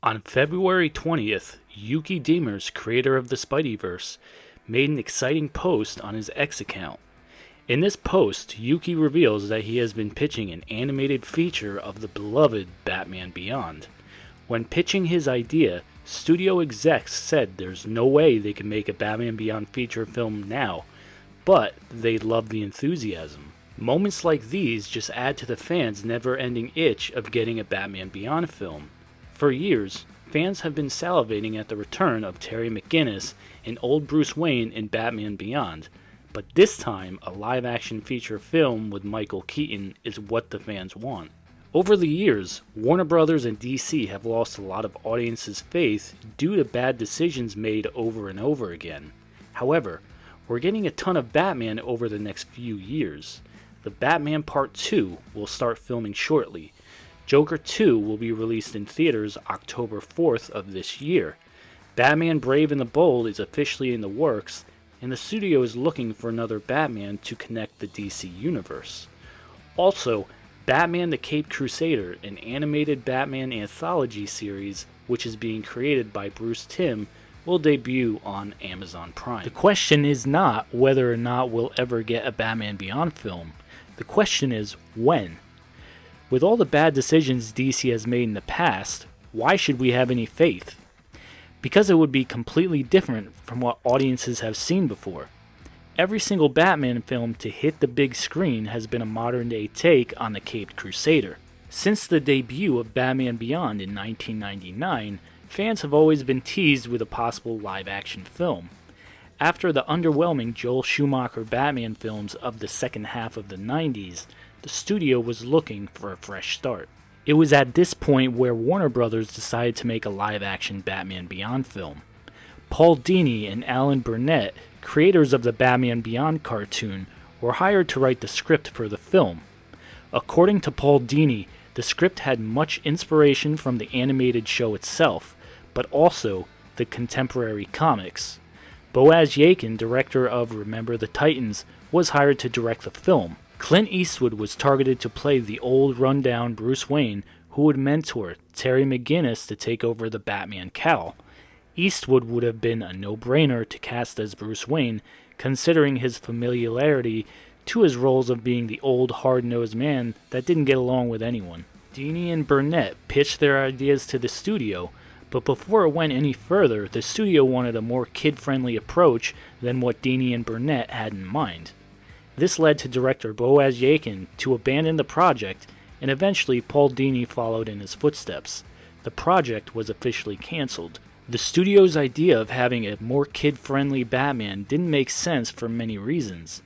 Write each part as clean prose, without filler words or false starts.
On February 20th, Yuki Demers, creator of the Spideyverse, made an exciting post on his X account. In this post, Yuki reveals that he has been pitching an animated feature of the beloved Batman Beyond. When pitching his idea, studio execs said there's no way they can make a Batman Beyond feature film now, but they love the enthusiasm. Moments like these just add to the fans' never-ending itch of getting a Batman Beyond film. For years, fans have been salivating at the return of Terry McGinnis and old Bruce Wayne in Batman Beyond, but this time a live-action feature film with Michael Keaton is what the fans want. Over the years, Warner Brothers and DC have lost a lot of audiences' faith due to bad decisions made over and over again. However, we're getting a ton of Batman over the next few years. The Batman Part 2 will start filming shortly. Joker 2 will be released in theaters October 4th of this year. Batman Brave and the Bold is officially in the works, and the studio is looking for another Batman to connect the DC universe. Also, Batman the Caped Crusader, an animated Batman anthology series which is being created by Bruce Timm, will debut on Amazon Prime. The question is not whether or not we'll ever get a Batman Beyond film. The question is when. With all the bad decisions DC has made in the past, why should we have any faith? Because it would be completely different from what audiences have seen before. Every single Batman film to hit the big screen has been a modern-day take on the Caped Crusader. Since the debut of Batman Beyond in 1999, fans have always been teased with a possible live-action film. After the underwhelming Joel Schumacher Batman films of the second half of the 90s, the studio was looking for a fresh start. It was at this point where Warner Brothers decided to make a live-action Batman Beyond film. Paul Dini and Alan Burnett, creators of the Batman Beyond cartoon, were hired to write the script for the film. According to Paul Dini, the script had much inspiration from the animated show itself, but also the contemporary comics. Boaz Yakin, director of Remember the Titans, was hired to direct the film. Clint Eastwood was targeted to play the old rundown Bruce Wayne who would mentor Terry McGinnis to take over the Batman cowl. Eastwood would have been a no-brainer to cast as Bruce Wayne, considering his familiarity to his roles of being the old hard-nosed man that didn't get along with anyone. Dini and Burnett pitched their ideas to the studio, but before it went any further, the studio wanted a more kid-friendly approach than what Dini and Burnett had in mind. This led to director Boaz Yakin to abandon the project, and eventually Paul Dini followed in his footsteps. The project was officially cancelled. The studio's idea of having a more kid-friendly Batman didn't make sense for many reasons.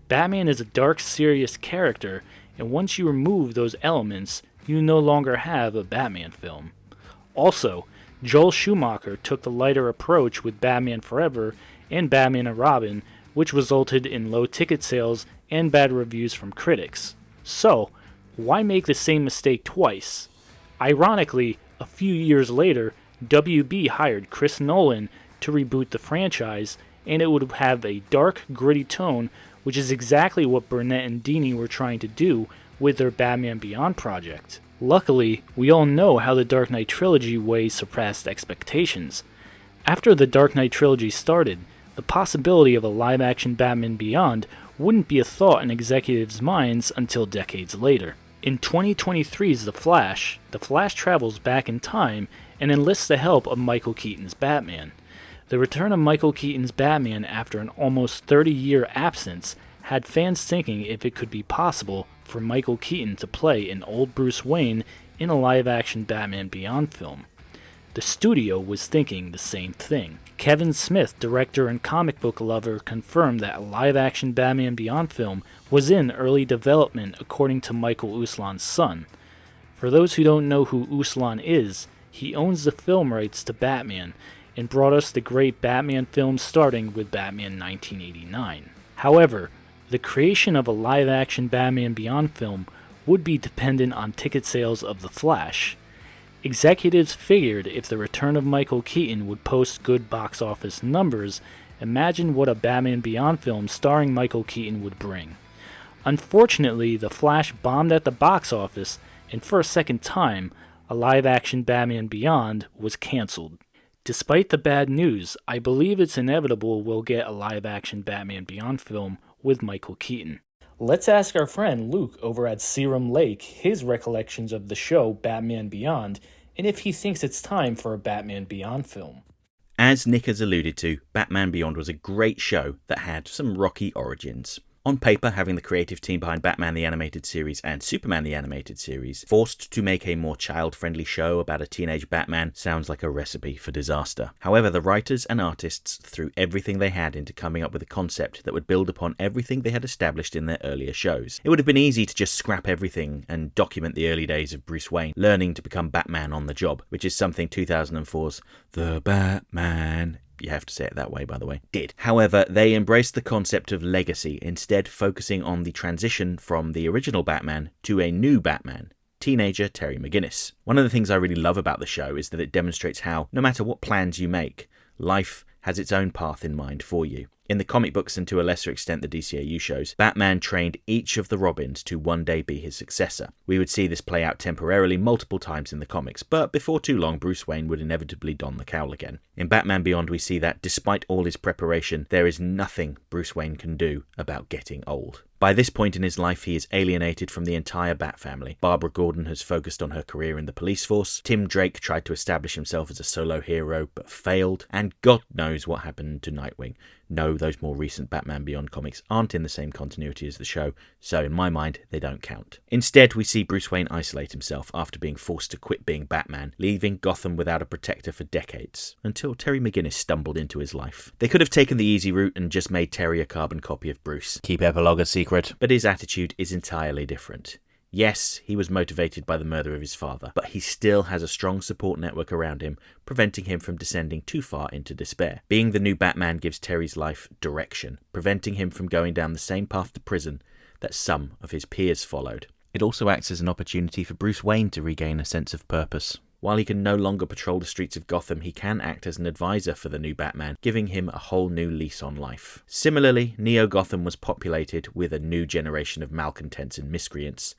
Batman is a dark, serious character, and once you remove those elements, you no longer have a Batman film. Also, Joel Schumacher took the lighter approach with Batman Forever and Batman and Robin, which resulted in low ticket sales and bad reviews from critics. So, why make the same mistake twice? Ironically, a few years later, WB hired Chris Nolan to reboot the franchise, and it would have a dark, gritty tone, which is exactly what Burnett and Dini were trying to do with their Batman Beyond project. Luckily, we all know how the Dark Knight trilogy way surpassed expectations. After the Dark Knight trilogy started, the possibility of a live-action Batman Beyond wouldn't be a thought in executives' minds until decades later. In 2023's The Flash travels back in time and enlists the help of Michael Keaton's Batman. The return of Michael Keaton's Batman after an almost 30-year absence had fans thinking if it could be possible for Michael Keaton to play an old Bruce Wayne in a live-action Batman Beyond film. The studio was thinking the same thing. Kevin Smith, director and comic book lover, confirmed that a live-action Batman Beyond film was in early development according to Michael Uslan's son. For those who don't know who Uslan is, he owns the film rights to Batman and brought us the great Batman films starting with Batman 1989. However, the creation of a live-action Batman Beyond film would be dependent on ticket sales of The Flash. Executives figured if the return of Michael Keaton would post good box office numbers, imagine what a Batman Beyond film starring Michael Keaton would bring. Unfortunately, The Flash bombed at the box office, and for a second time, a live-action Batman Beyond was canceled. Despite the bad news, I believe it's inevitable we'll get a live-action Batman Beyond film with Michael Keaton. Let's ask our friend Luke over at Serum Lake his recollections of the show Batman Beyond, and if he thinks it's time for a Batman Beyond film. As Nick has alluded to, Batman Beyond was a great show that had some rocky origins. On paper, having the creative team behind Batman the Animated Series and Superman the Animated Series forced to make a more child-friendly show about a teenage Batman sounds like a recipe for disaster. However, the writers and artists threw everything they had into coming up with a concept that would build upon everything they had established in their earlier shows. It would have been easy to just scrap everything and document the early days of Bruce Wayne learning to become Batman on the job, which is something 2004's The Batman, you have to say it that way, by the way, did. However, they embraced the concept of legacy, instead focusing on the transition from the original Batman to a new Batman, teenager Terry McGinnis. One of the things I really love about the show is that it demonstrates how, no matter what plans you make, life has its own path in mind for you. In the comic books and to a lesser extent the DCAU shows, Batman trained each of the Robins to one day be his successor. We would see this play out temporarily multiple times in the comics, but before too long Bruce Wayne would inevitably don the cowl again. In Batman Beyond we see that, despite all his preparation, there is nothing Bruce Wayne can do about getting old. By this point in his life, he is alienated from the entire Bat family. Barbara Gordon has focused on her career in the police force, Tim Drake tried to establish himself as a solo hero but failed, and God knows what happened to Nightwing. No, those more recent Batman Beyond comics aren't in the same continuity as the show, so in my mind, they don't count. Instead, we see Bruce Wayne isolate himself after being forced to quit being Batman, leaving Gotham without a protector for decades, until Terry McGinnis stumbled into his life. They could have taken the easy route and just made Terry a carbon copy of Bruce. Keep epilogue a secret. But his attitude is entirely different. Yes, he was motivated by the murder of his father, but he still has a strong support network around him, preventing him from descending too far into despair. Being the new Batman gives Terry's life direction, preventing him from going down the same path to prison that some of his peers followed. It also acts as an opportunity for Bruce Wayne to regain a sense of purpose. While he can no longer patrol the streets of Gotham, he can act as an advisor for the new Batman, giving him a whole new lease on life. Similarly, Neo Gotham was populated with a new generation of malcontents and miscreants,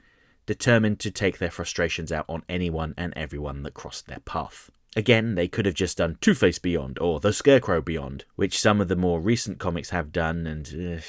determined to take their frustrations out on anyone and everyone that crossed their path. Again, they could have just done Two-Face Beyond or The Scarecrow Beyond, which some of the more recent comics have done, and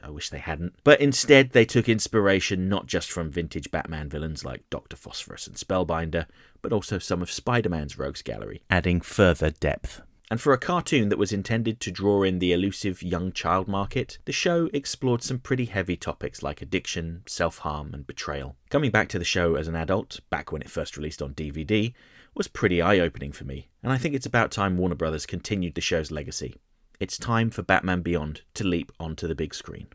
I wish they hadn't. But instead, they took inspiration not just from vintage Batman villains like Dr. Phosphorus and Spellbinder, but also some of Spider-Man's rogues gallery, adding further depth. And for a cartoon that was intended to draw in the elusive young child market, the show explored some pretty heavy topics like addiction, self-harm, and betrayal. Coming back to the show as an adult, back when it first released on DVD, was pretty eye-opening for me, and I think it's about time Warner Brothers continued the show's legacy. It's time for Batman Beyond to leap onto the big screen.